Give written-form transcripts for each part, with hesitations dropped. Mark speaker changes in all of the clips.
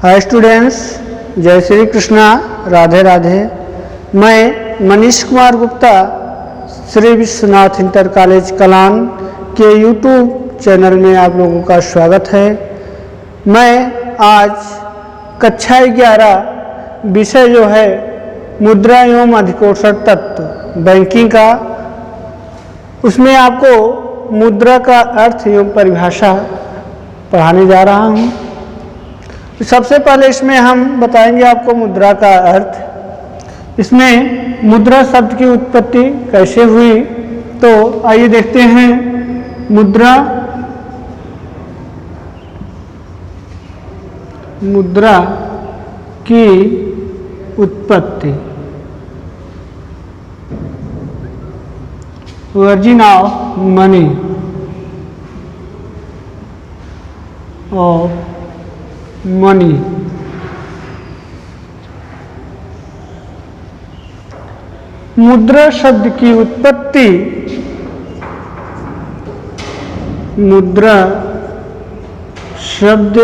Speaker 1: Hi students, जय श्री कृष्णा, राधे राधे। मैं Manish Kumar Gupta Shri Vishwanath inter college Kalan के यूट्यूब चैनल में आप लोगों का स्वागत है। मैं आज कक्षा 11 विषय जो है मुद्रा एवं अधिकोषण तत्व बैंकिंग का, उसमें आपको मुद्रा का अर्थ एवं परिभाषा पढ़ाने जा रहा हूँ। सबसे पहले इसमें हम बताएंगे आपको मुद्रा का अर्थ। इसमें मुद्रा शब्द की उत्पत्ति कैसे हुई, तो आइए देखते हैं। मुद्रा की उत्पत्ति। Origin of money money. मुद्रा शब्द की उत्पत्ति, मुद्रा शब्द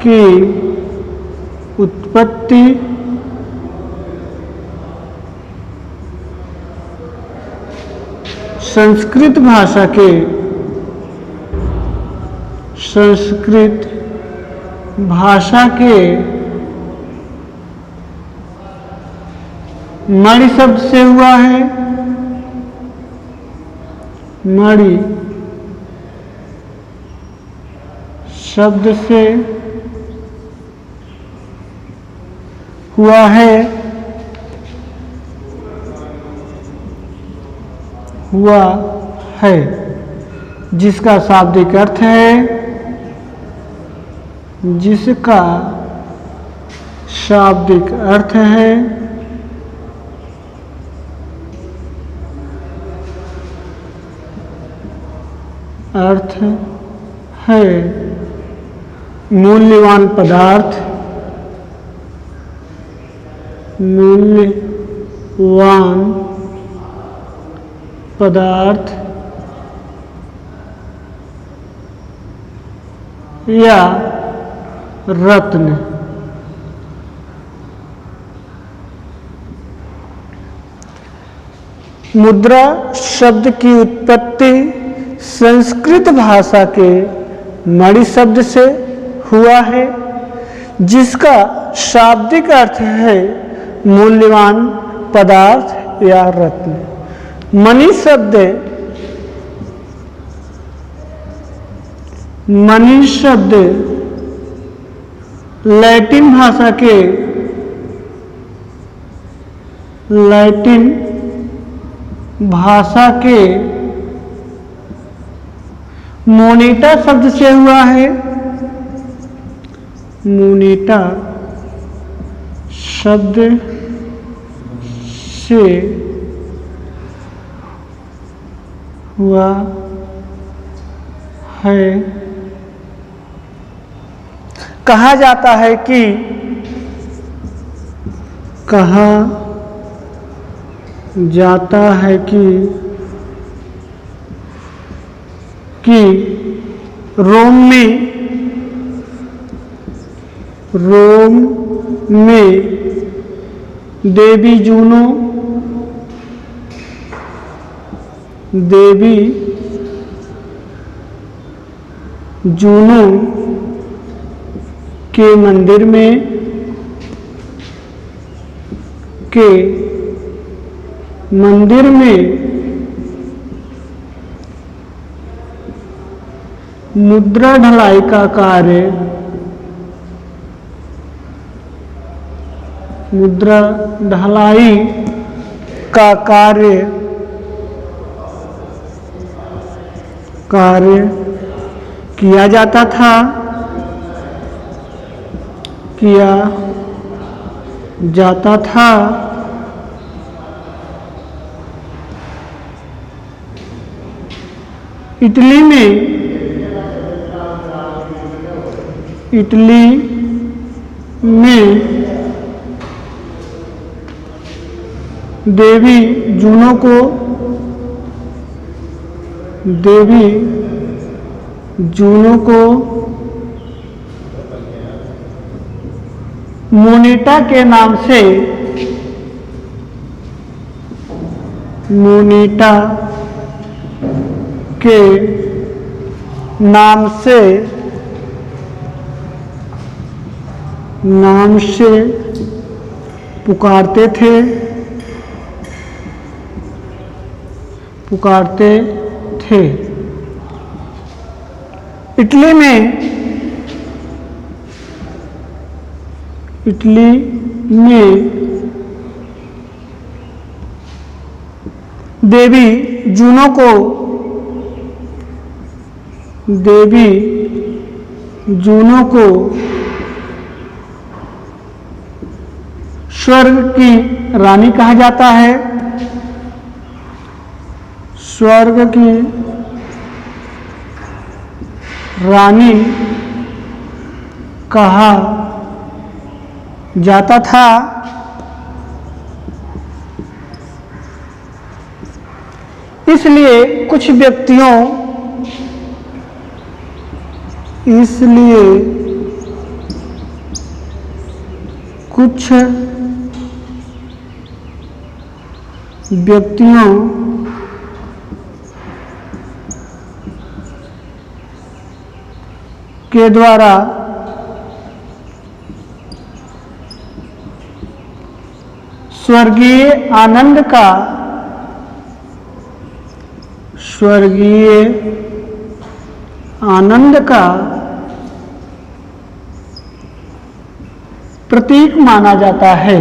Speaker 1: की उत्पत्ति संस्कृत भाषा के मणि शब्द से हुआ है। मणि शब्द से हुआ है जिसका शाब्दिक अर्थ है, जिसका शाब्दिक अर्थ है मूल्यवान पदार्थ, मूल्यवान पदार्थ या रत्न। मुद्रा शब्द की उत्पत्ति संस्कृत भाषा के मणि शब्द से हुआ है, जिसका शाब्दिक अर्थ है मूल्यवान पदार्थ या रत्न। मनी शब्द लैटिन भाषा के मोनेटा शब्द से हुआ है। मोनेटा शब्द से हुआ है। कहा जाता है कि रोम में देवी जूनो के मंदिर में मुद्रा ढलाई का कार्य किया जाता था। इटली में देवी जूनो को मोनिटा के नाम से, मोनिटा के नाम से पुकारते थे। इटली में देवी जूनो को स्वर्ग की रानी कहा जाता है। स्वर्ग की रानी कहा जाता था। इसलिए कुछ व्यक्तियों के द्वारा स्वर्गीय आनंद का प्रतीक माना जाता है।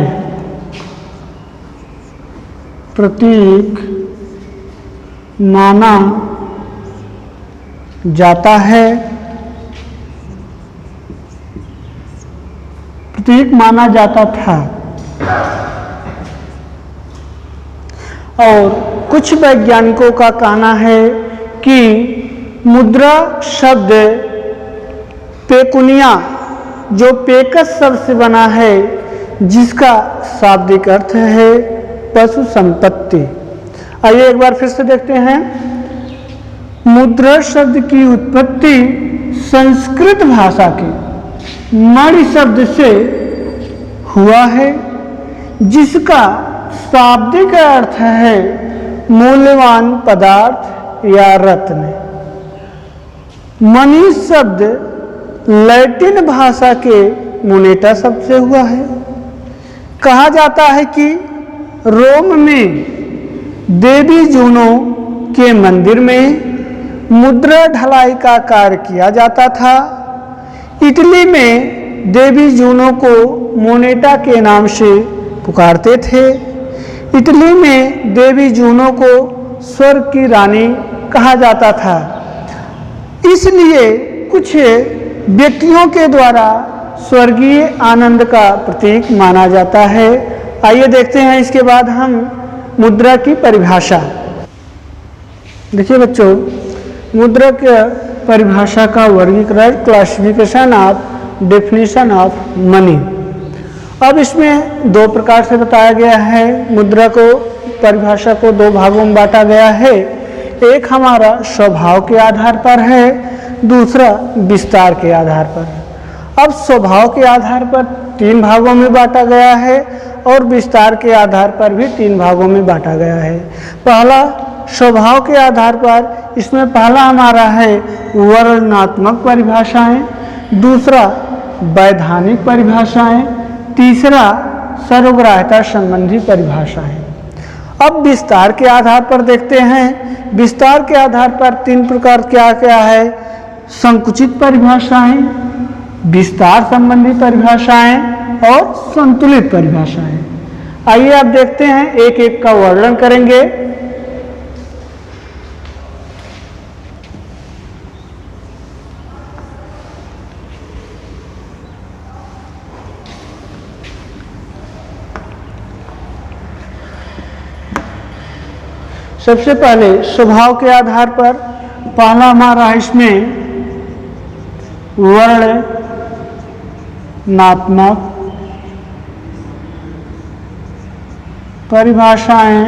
Speaker 1: प्रतीक माना जाता था। और कुछ वैज्ञानिकों का कहना है कि मुद्रा शब्द पेकुनिया, जो पेकस शब्द से बना है, जिसका शाब्दिक अर्थ है पशु संपत्ति। आइए एक बार फिर से देखते हैं। मुद्रा शब्द की उत्पत्ति संस्कृत भाषा के मणि शब्द से हुआ है, जिसका शाब्दिक अर्थ है मूल्यवान पदार्थ या रत्न। मणि शब्द लैटिन भाषा के मोनेटा शब्द से हुआ है। कहा जाता है कि रोम में देवी जूनो के मंदिर में मुद्रा ढलाई का कार्य किया जाता था। इटली में देवी जूनो को मोनेटा के नाम से पुकारते थे। इटली में देवी जूनो को स्वर्ग की रानी कहा जाता था। इसलिए कुछ व्यक्तियों के द्वारा स्वर्गीय आनंद का प्रतीक माना जाता है। आइए देखते हैं इसके बाद हम मुद्रा की परिभाषा। देखिए बच्चों, मुद्रा की परिभाषा का वर्गीकरण, classification of definition of money. अब इसमें दो प्रकार से बताया गया है। मुद्रा को, परिभाषा को दो भागों में बांटा गया है। एक हमारा स्वभाव के आधार पर है, दूसरा विस्तार के आधार पर। अब स्वभाव के आधार पर 3 भागों में बांटा गया है और विस्तार के आधार पर भी 3 भागों में बांटा गया है। पहला स्वभाव के आधार पर, इसमें पहला हमारा है वर्णनात्मक परिभाषाएं, दूसरा वैधानिक परिभाषाएं, तीसरा सर्वग्राह्यता संबंधी परिभाषाएं। अब विस्तार के आधार पर देखते हैं। विस्तार के आधार पर 3 प्रकार क्या क्या है? संकुचित परिभाषाएं, विस्तार संबंधी परिभाषाएं और संतुलित परिभाषाएं। आइए आप देखते हैं, एक एक का वर्णन करेंगे। सबसे पहले स्वभाव के आधार पर पहला हमारा इसमें वर्णनात्मक परिभाषाएं,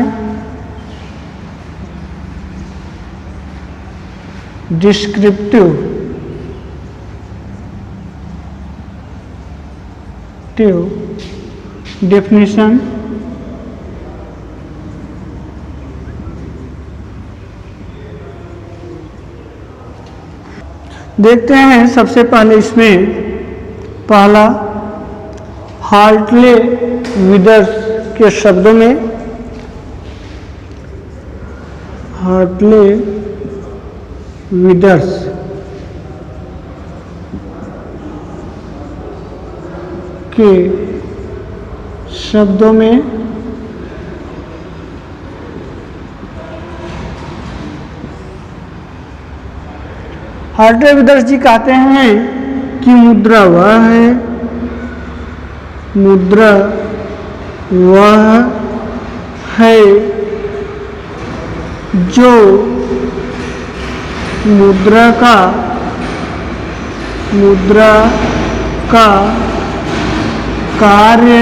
Speaker 1: डिस्क्रिप्टिव डेफिनेशन। देखते हैं सबसे पहले इसमें पहला हार्टले विदर्स के शब्दों में, हार्टले विदर्स के शब्दों में हार्टले विदर्स जी कहते हैं कि मुद्रा वह है, मुद्रा वह है जो मुद्रा का कार्य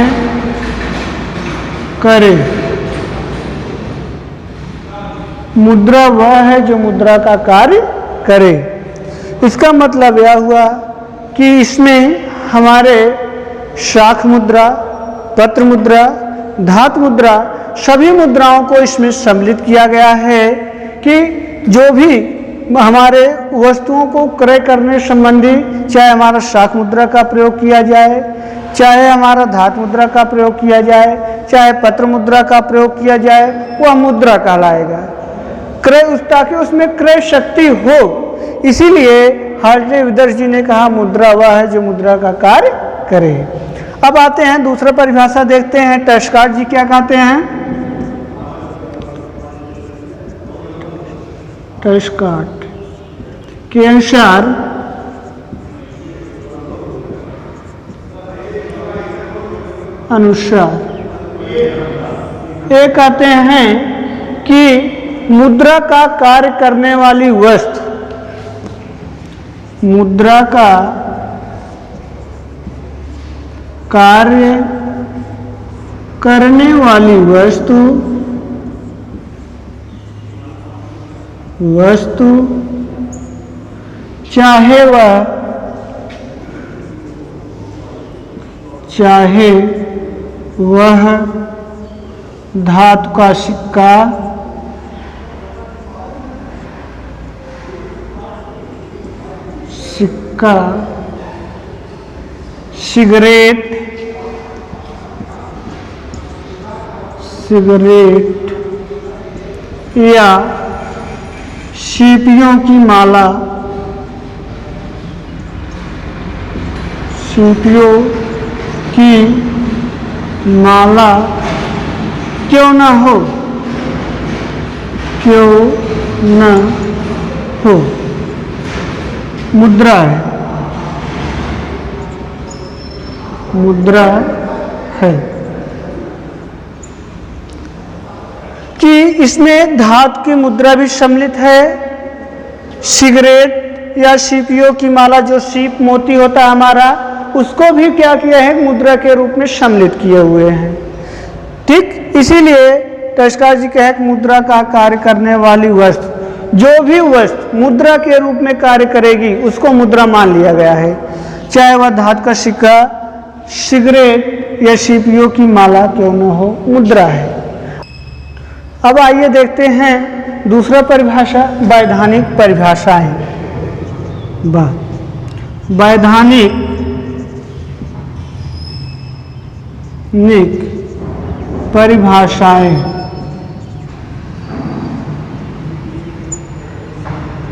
Speaker 1: करे। मुद्रा वह है जो मुद्रा का कार्य करे। इसका मतलब यह हुआ कि इसमें हमारे शाख मुद्रा, पत्र मुद्रा, धातु मुद्रा, सभी मुद्राओं को इसमें सम्मिलित किया गया है कि जो भी हमारे वस्तुओं को क्रय करने संबंधी, चाहे हमारा शाख मुद्रा का प्रयोग किया जाए, चाहे हमारा धातु मुद्रा का प्रयोग किया जाए, चाहे पत्र मुद्रा का प्रयोग किया जाए, वह मुद्रा कहलाएगा। क्रय ताकि उसमें क्रय शक्ति हो, इसीलिए हार्टले विदर्स जी ने कहा मुद्रा वह है जो मुद्रा का कार्य करे। अब आते हैं दूसरा परिभाषा देखते हैं, टैशकार्ट जी क्या कहते हैं। टैशकार्ट के अनुसार ये कहते हैं कि मुद्रा का कार्य करने वाली वस्तु, मुद्रा का कार्य करने वाली वस्तु चाहे वह धातु का सिक्का, सिगरेट या सीपियों की माला, क्यों न हो, मुद्रा है। कि इसमें धातु की मुद्रा भी सम्मिलित है। सिगरेट या सीपियों की माला, जो सीप मोती होता है हमारा, उसको भी क्या किया है, मुद्रा के रूप में सम्मिलित किए हुए हैं। ठीक, इसीलिए टैशकार्ट जी कहे कि मुद्रा का कार्य करने वाली वस्तु, जो भी वस्तु मुद्रा के रूप में कार्य करेगी उसको मुद्रा मान लिया गया है, चाहे वह धातु का सिक्का, सिगरेट या सीपियों की माला क्यों न हो, मुद्रा है। अब आइए देखते हैं दूसरा परिभाषा, वैधानिक परिभाषाएं। वैधानिक परिभाषाएं।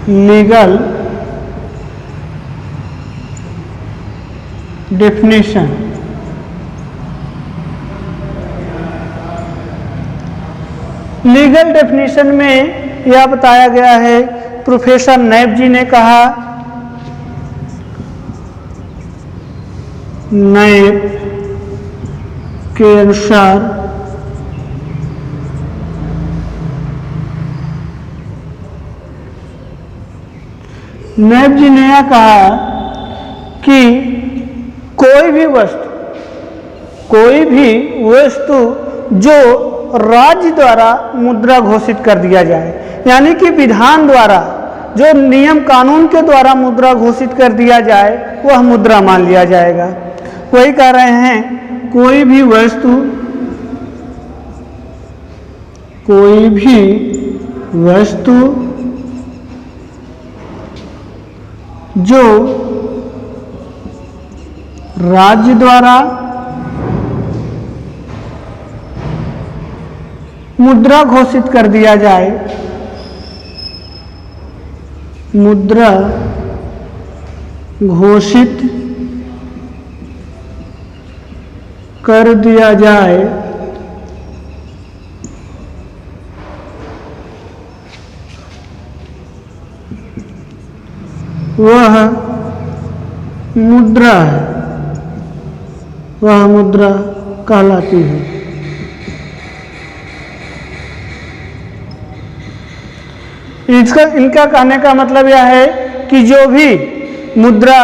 Speaker 1: Legal definition. लीगल डेफिनेशन में यह बताया गया है, प्रोफेसर नैब जी ने कहा, नैब के अनुसार नैब जी ने यह कहा कि कोई भी वस्तु जो राज्य द्वारा मुद्रा घोषित कर दिया जाए, यानी कि विधान द्वारा, जो नियम कानून के द्वारा मुद्रा घोषित कर दिया जाए, वह मुद्रा मान लिया जाएगा। वही कह रहे हैं कोई भी वस्तु जो राज्य द्वारा मुद्रा घोषित कर दिया जाए, मुद्रा घोषित कर दिया जाए, वह मुद्रा है, वह मुद्रा कहलाती है। इनका कहने का मतलब यह है कि जो भी मुद्रा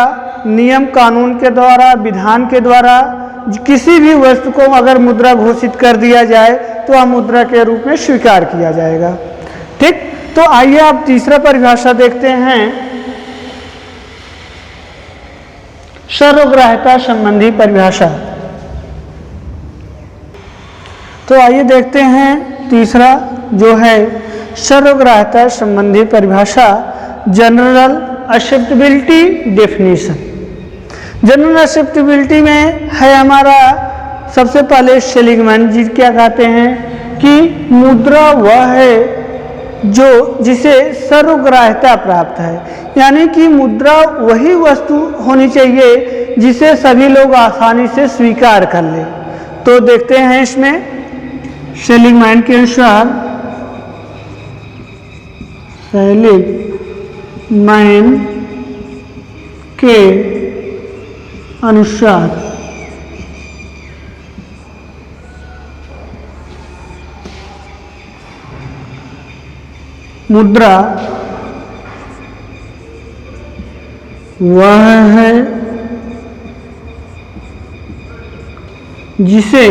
Speaker 1: नियम कानून के द्वारा, विधान के द्वारा किसी भी वस्तु को अगर मुद्रा घोषित कर दिया जाए तो वह मुद्रा के रूप में स्वीकार किया जाएगा। ठीक, तो आइए आप तीसरा परिभाषा देखते हैं, सर्वग्राह्यता संबंधी परिभाषा। तो आइए देखते हैं तीसरा जो है सर्वग्राह्यता संबंधी परिभाषा, general acceptability definition. General acceptability में है हमारा सबसे पहले सेलिगमैन जी क्या कहते हैं कि मुद्रा वह है जो जिसे सर्वग्राह्यता प्राप्त है, यानी कि मुद्रा वही वस्तु होनी चाहिए जिसे सभी लोग आसानी से स्वीकार कर ले। तो देखते हैं इसमें सेलिगमैन के अनुसार, सेलिगमैन के अनुसार मुद्रा वह है जिसे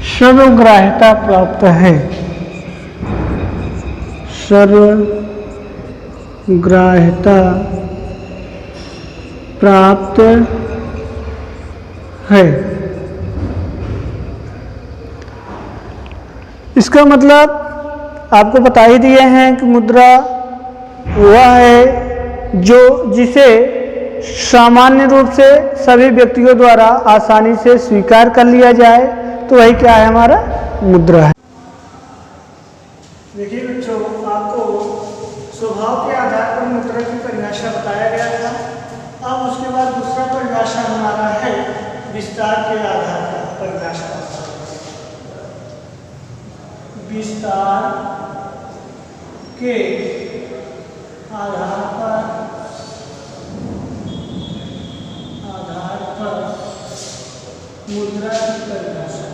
Speaker 1: सर्वग्राह्यता प्राप्त है, सर्वग्राह्यता प्राप्त है। इसका मतलब आपको बता ही दिए हैं कि मुद्रा वह है जो जिसे सामान्य रूप से सभी व्यक्तियों द्वारा आसानी से स्वीकार कर लिया जाए, तो वही क्या है, हमारा मुद्रा है। देखिए बच्चों, आपको स्वभाव के आधार पर मुद्रा की परिभाषा बताया गया था। अब उसके बाद दूसरा परिभाषा हमारा है विस्तार के आधार पर परिभाषा। विस्तार के आधार पर मुद्रा की परिभाषा,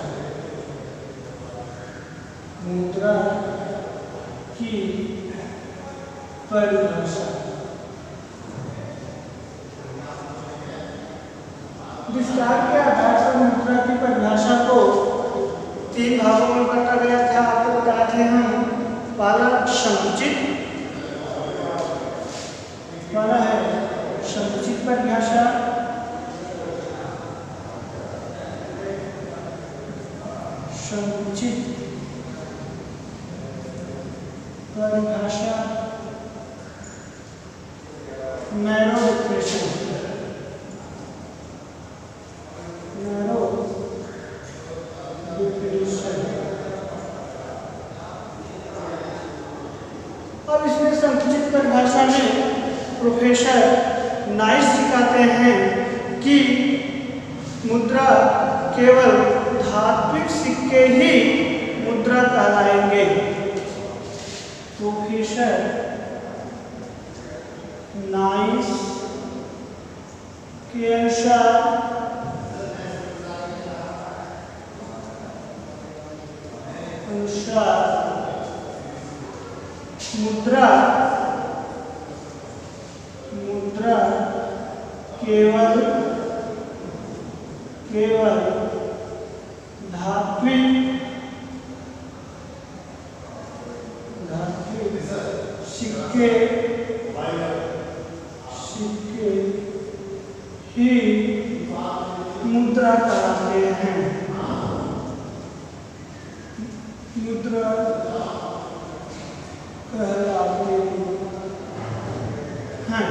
Speaker 1: मुद्रा की परिभाषा। विस्तार के आधार पर मुद्रा की परिभाषा को 3 भागों में बांटा गया था, आपको बताए थे हम। पहला संकुचित, पहला है संकुचित परिभाषा, संकुचित परिभाषा, नैरो डेफिनेशन, नैरो डेफिनेशन। अब इसमें संकुचित परिभाषा में प्रोफेसर नाइस जी कहते हैं कि मुद्रा केवल धात्विक सिक्के ही मुद्रा कहलाएंगे। प्रोफेसर नाइस के अनुसार मुद्रा केवल धात्विक मुद्रा कहलाती है।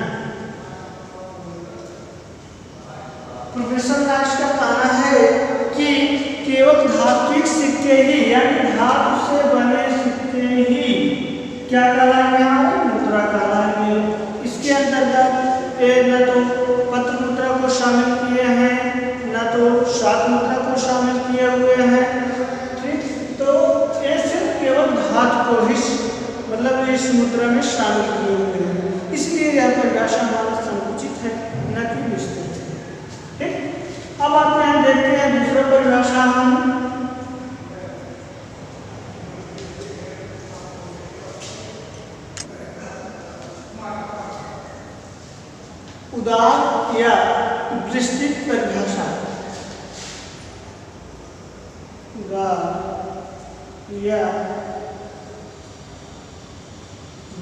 Speaker 1: प्रोफेसर नाश का कहना है कि केवल धात्विक सिक्के ही यानी धातु से बने सिक्के ही क्या कहलाएंगे, हमारे मुद्रा कहलाएंगे। इसके अंतर्गत न तो पत्र मुद्रा को शामिल किए हैं, न तो शाक मुद्रा को शामिल किए हुए हैं। ठीक, तो ये सिर्फ केवल धातु को ही मतलब इस मुद्रा में शामिल किए हुए हैं, इसलिए यह परिभाषा हमारा संकुचित है न कि विस्तृत है। ठीक, अब आप यहाँ देखते हैं दूसरा परिभाषा हम उदार या विस्तृत परिभाषा। उदार या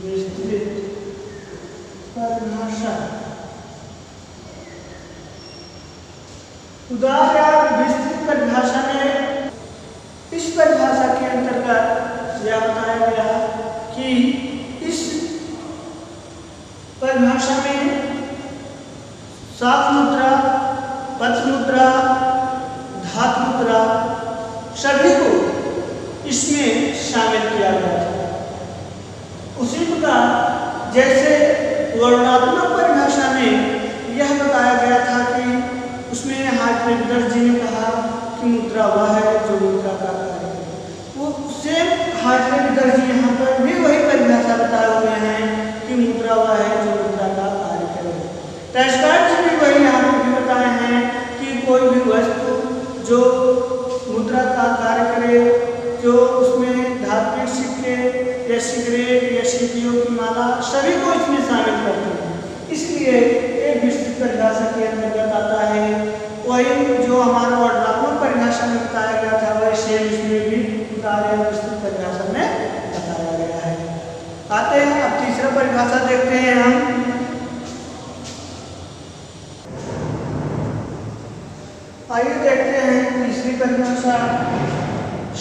Speaker 1: विस्तृत परिभाषा। उदार या विस्तृत परिभाषा में इस परिभाषा के अंतर्गत यह बताया गया कि इस परिभाषा में शाक मुद्रा, पत्र मुद्रा, धातु मुद्रा सभी को इसमें शामिल किया गया था। उसी प्रकार जैसे वर्णनात्मक परिभाषा में यह बताया गया था कि उसमें हार्टवेगर जी ने कहा कि मुद्रा वह है जो मुद्रा का कार्य है, वो सेम हार्टवेगर जी यहाँ पर भी वही परिभाषा बताए हुए हैं कि मुद्रा वह है जो मुद्रा का कार्य करे। टैस्कार्ड जी भी वही यहाँ पर भी बताए हैं कि कोई भी वस्तु जो मुद्रा का कार्य करे, जो उसमें धात्विक सिक्के या सिगरेट या सीपियों की माला सभी को इसमें शामिल करते हैं, इसलिए एक विस्तृत परिभाषा के अंतर्गत आता है। वही जो हमारा वर्णनात्मक परिभाषा में बताया गया था वही सेम इसमें भी विस्तृत परिभाषा में बताया गया है। आते हैं अब तीसरा परिभाषा देखते हैं हम। आइए देखते हैं तीसरी परिभाषा,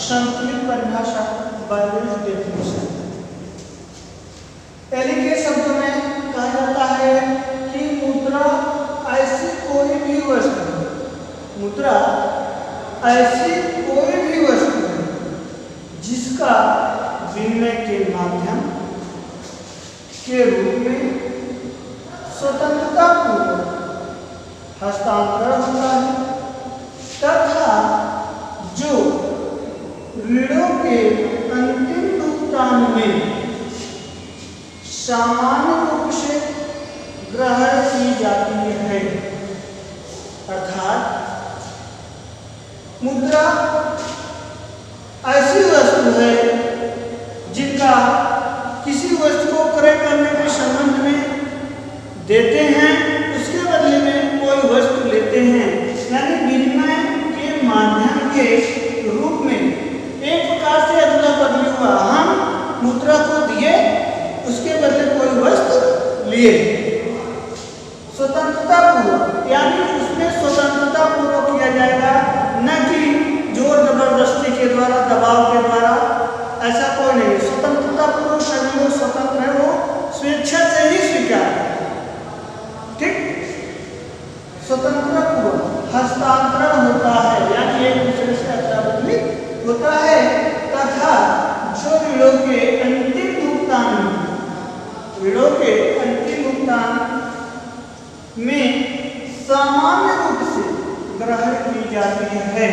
Speaker 1: संतुलित परिभाषा, बैलेंस डेफिनेशन। पहले के शब्दों में कहा जाता है कि मुद्रा ऐसी कोई भी वस्तु है, मुद्रा ऐसी कोई भी वस्तु है जिसका विनिमय के माध्यम के रूप में स्वतंत्रता पूर्वक हस्तांतरण होता है तथा जो ऋणों के अंतिम भुगतान में सामान्य रूप से ग्रहण की जाती है। अर्थात मुद्रा ऐसी वस्तु है जिनका किसी वस्तु को क्रय करने के संबंध में देते हैं, उसके बदले में कोई वस्तु लेते हैं, यानी विनिमय के माध्यम के रूप में एक प्रकार से अदला बदली हुआ। हम मुद्रा को दिए, उसके बदले कोई वस्तु लिए, स्वतंत्रता पूर्वक, यानी उसमें स्वतंत्रता पूर्वक किया जाएगा, न कि जोर जबरदस्ती के द्वारा, दबाव के द्वारा, ऐसा कोई नहीं। स्वतंत्रता पूर्वक सभी लोग स्वतंत्र है, वो स्वेच्छा से ही स्वीकार। ठीक, स्वतंत्रता पूर्वक हस्तांतरण होता है, यानी एक दूसरे से अदला बदली होता है तथा जो ऋणों के अंतिम भुगतान में सामान्य रूप से ग्रहण की जाती है।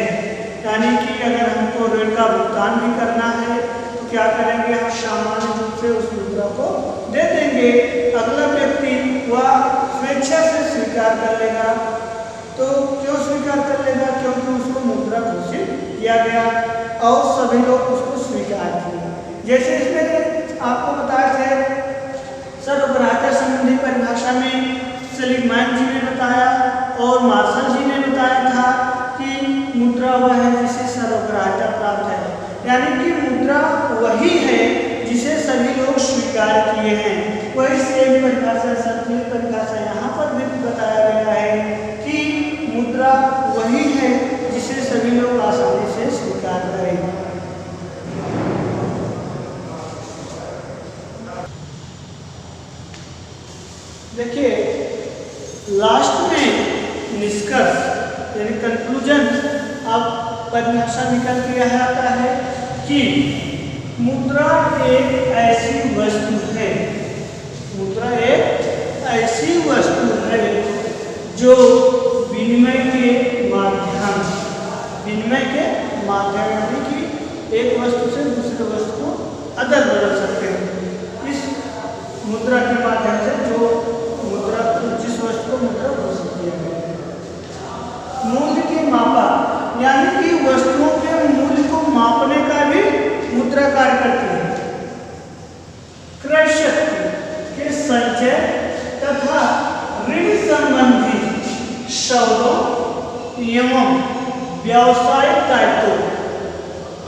Speaker 1: यानी कि अगर हमको ऋण का भुगतान भी करना है तो क्या करेंगे, हम सामान्य रूप से उस मुद्रा को दे देंगे, अगला व्यक्ति वह स्वेच्छा से स्वीकार कर लेगा। तो क्यों स्वीकार कर लेगा, क्योंकि उसको मुद्रा घोषित किया गया और सभी लोग उसको स्वीकार किए। जैसे इसमें आपको बताए थे सर्वग्राह्यता संबंधी परिभाषा में सेलिगमैन जी ने बताया और मार्शल जी ने बताया था कि मुद्रा वह है जिसे सर्वग्राह्यता प्राप्त है, यानी कि मुद्रा वही है जिसे सभी लोग स्वीकार किए हैं। वही सेम परिभाषा, संतुलित परिभाषा यहाँ पर भी बताया गया है कि मुद्रा वही है जिसे सभी लोग आसानी से स्वीकार करें। लास्ट में निष्कर्ष यानी कंक्लूजन अब परिभाषा निकल के यह आता है कि मुद्रा एक ऐसी वस्तु है, मुद्रा एक ऐसी वस्तु है जो विनिमय के माध्यम यानी कि एक वस्तु से दूसरे वस्तु को अदल बदल सकते हैं इस मुद्रा के माध्यम से, जो मुद्रा जिस वस्तु को मुद्रा घोषित किया गया है। मूल्य की मापा यानी कि वस्तुओं के मूल्य को मापने का भी मुद्रा कार्य करती है। क्रय शक्ति के संचय तथा ऋण संबंधी सौदों एवं व्यावसायिक दायित्वों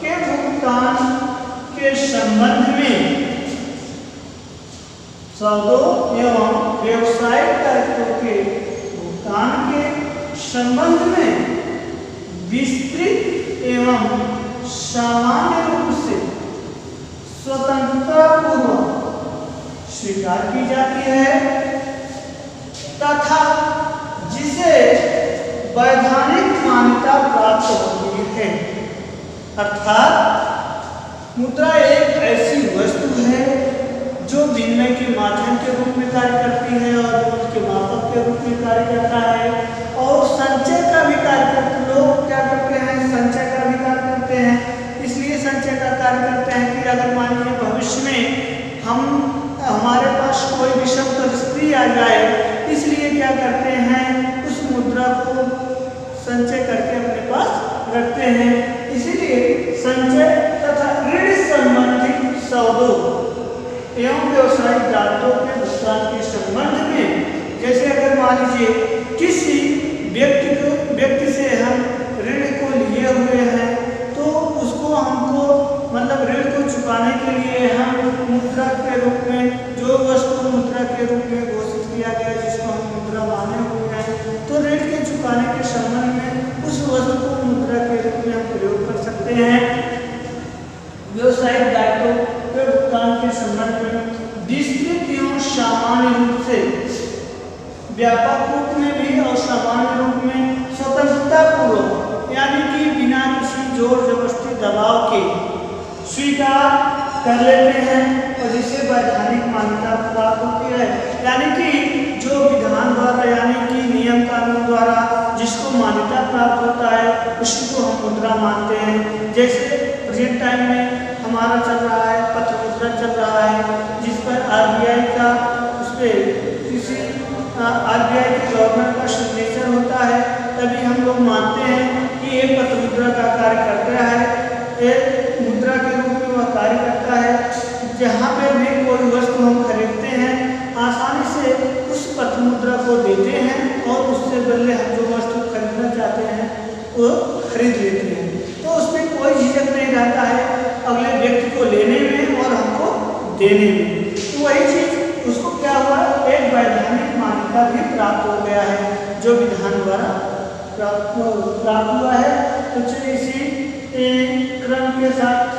Speaker 1: के भुगतान के संबंध में, सौदों एवं व्यावसायिक दायित्वों के भुगतान के संबंध में विस्तृत एवं सामान्य रूप से स्वतंत्रता पूर्वक स्वीकार की जाती है तथा जिसे वैधानिक मान्यता प्राप्त होती है। अर्थात मुद्रा एक ऐसी वस्तु है जो विनिमय के माध्यम के रूप में कार्य करती है और उसके मापक के रूप में कार्य करता है और संचय का भी कार्य करते हैं। लोग क्या करते हैं, संचय का भी कार्य करते हैं। इसलिए संचय का कार्य करते हैं कि अगर मान लीजिए भविष्य में हमारे पास कोई विषम परिस्थिति आ जाए, इसलिए क्या करते हैं, उस मुद्रा को संचय करके अपने पास रखते हैं। इसीलिए संचय तथा ऋण संबंधी सौदों एवं व्यवसायिक दायित्वों के भुगतान के संबंध में, जैसे अगर मान लीजिए किसी व्यक्ति से हम ऋण को लिए हुए हैं तो उसको हमको मतलब ऋण को चुकाने के लिए हम मुद्रा के रूप में जो वस्तु मुद्रा के रूप में घोषित किया गया जिसको हम मुद्रा माने हुए हैं, तो ऋण के चुकाने के संबंध में उस वस्तु को मुद्रा के रूप में हम प्रयोग कर सकते हैं। व्यवसायिक दायित्वों के भुगतान के संबंध में विस्तृत एवं सामान्य रूप से, व्यापक रूप में भी और सामान्य रूप में स्वतंत्रता पूर्वक यानी कि बिना किसी जोर जबरदस्ती दबाव के स्वीकार कर लेते हैं और जिसे वैधानिक मान्यता प्राप्त होती है। यानी कि जो विधान द्वारा यानी कि नियम कानून द्वारा जिसको मान्यता प्राप्त होता है उसी को हम मुद्रा मानते हैं। जैसे प्रेजेंट टाइम में हमारा चल रहा है पत्र मुद्रा चल रहा है, जिस पर आरबीआई का उस पर किसी आरबीआई के गवर्नर का सिग्नेचर होता है, तभी हम लोग मानते हैं कि एक पत्र मुद्रा का कार्य करता है, एक मुद्रा के रूप में वह कार्य करता है। जहाँ पे भी कोई वस्तु हम खरीदते हैं आसानी से उस पत्र मुद्रा को देते हैं और उससे बदले हम जो वस्तु खरीदना चाहते हैं वो खरीद लेते हैं। तो उसमें कोई झिझक नहीं रहता है अगले व्यक्ति को लेने में और हमको देने में। तो वही चीज उसको क्या हुआ, एक वैधानिक मान्यता भी प्राप्त हो गया है जो विधान द्वारा प्राप्त हुआ है। तो चलिए इसी क्रम के साथ